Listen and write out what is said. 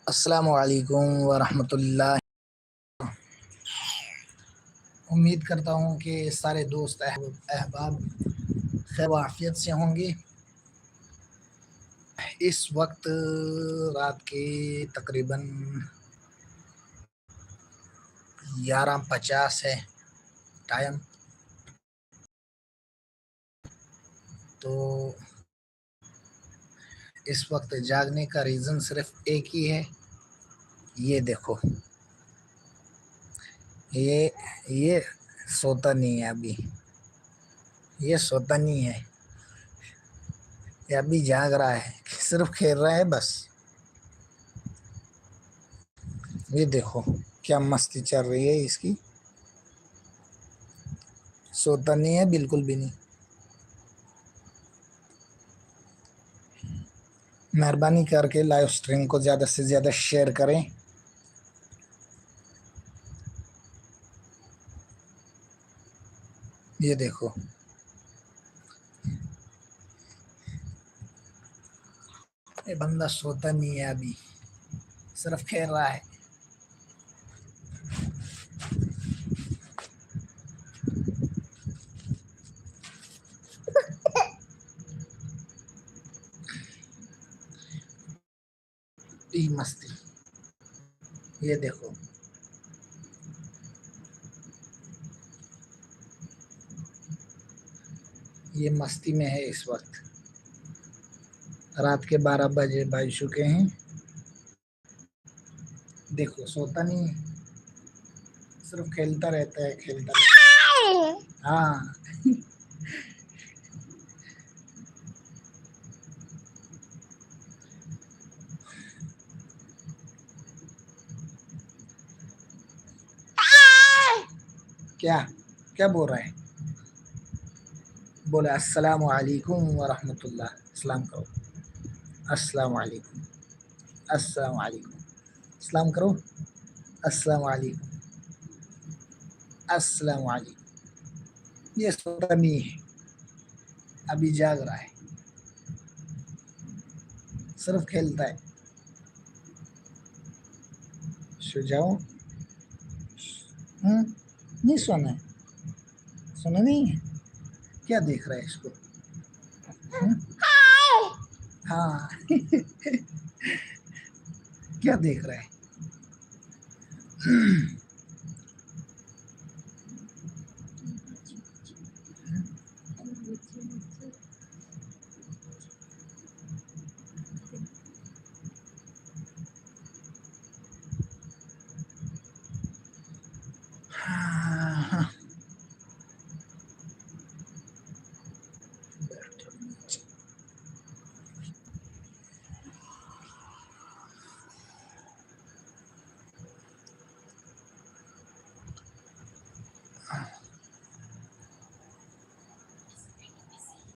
अस्सलामु अलैकुम वरहमतुल्लाह। उम्मीद करता हूँ कि सारे दोस्त अहबाब खैर आफियत से होंगे। इस वक्त रात के तकरीबन 11:50 है टाइम। तो इस वक्त जागने का रीज़न सिर्फ एक ही है। ये देखो, ये सोता नहीं है अभी। ये सोता नहीं है, ये अभी जाग रहा है, सिर्फ खेल रहा है बस। ये देखो क्या मस्ती चल रही है इसकी। सोता नहीं है बिल्कुल भी नहीं। मेहरबानी करके लाइव स्ट्रीम को ज़्यादा से ज़्यादा शेयर करें। ये देखो, ये बंदा सोता नहीं है अभी, सिर्फ खेल रहा है। ई मस्ती, ये देखो। ये मस्ती में है इस वक्त। रात के 12 बजे बज चुके हैं। देखो सोता नहीं है, सिर्फ खेलता रहता है, खेलता रहता है। हाँ। क्या क्या बोल रहा है? बोले अस्सलामु अलैकुम वरहमतुल्लाह। सलाम करो। अस्सलामु अलैकुम, अस्सलामु अलैकुम। सलाम करो। अस्सलामु अलैकुम, अस्सलामु अलैकुम। ये सोता नहीं है, अभी जाग रहा है, सिर्फ खेलता है। सो जाओ। नहीं सोना है, सोना नहीं है। क्या देख रहा है इसको? हम्म? हाँ। क्या देख रहा है?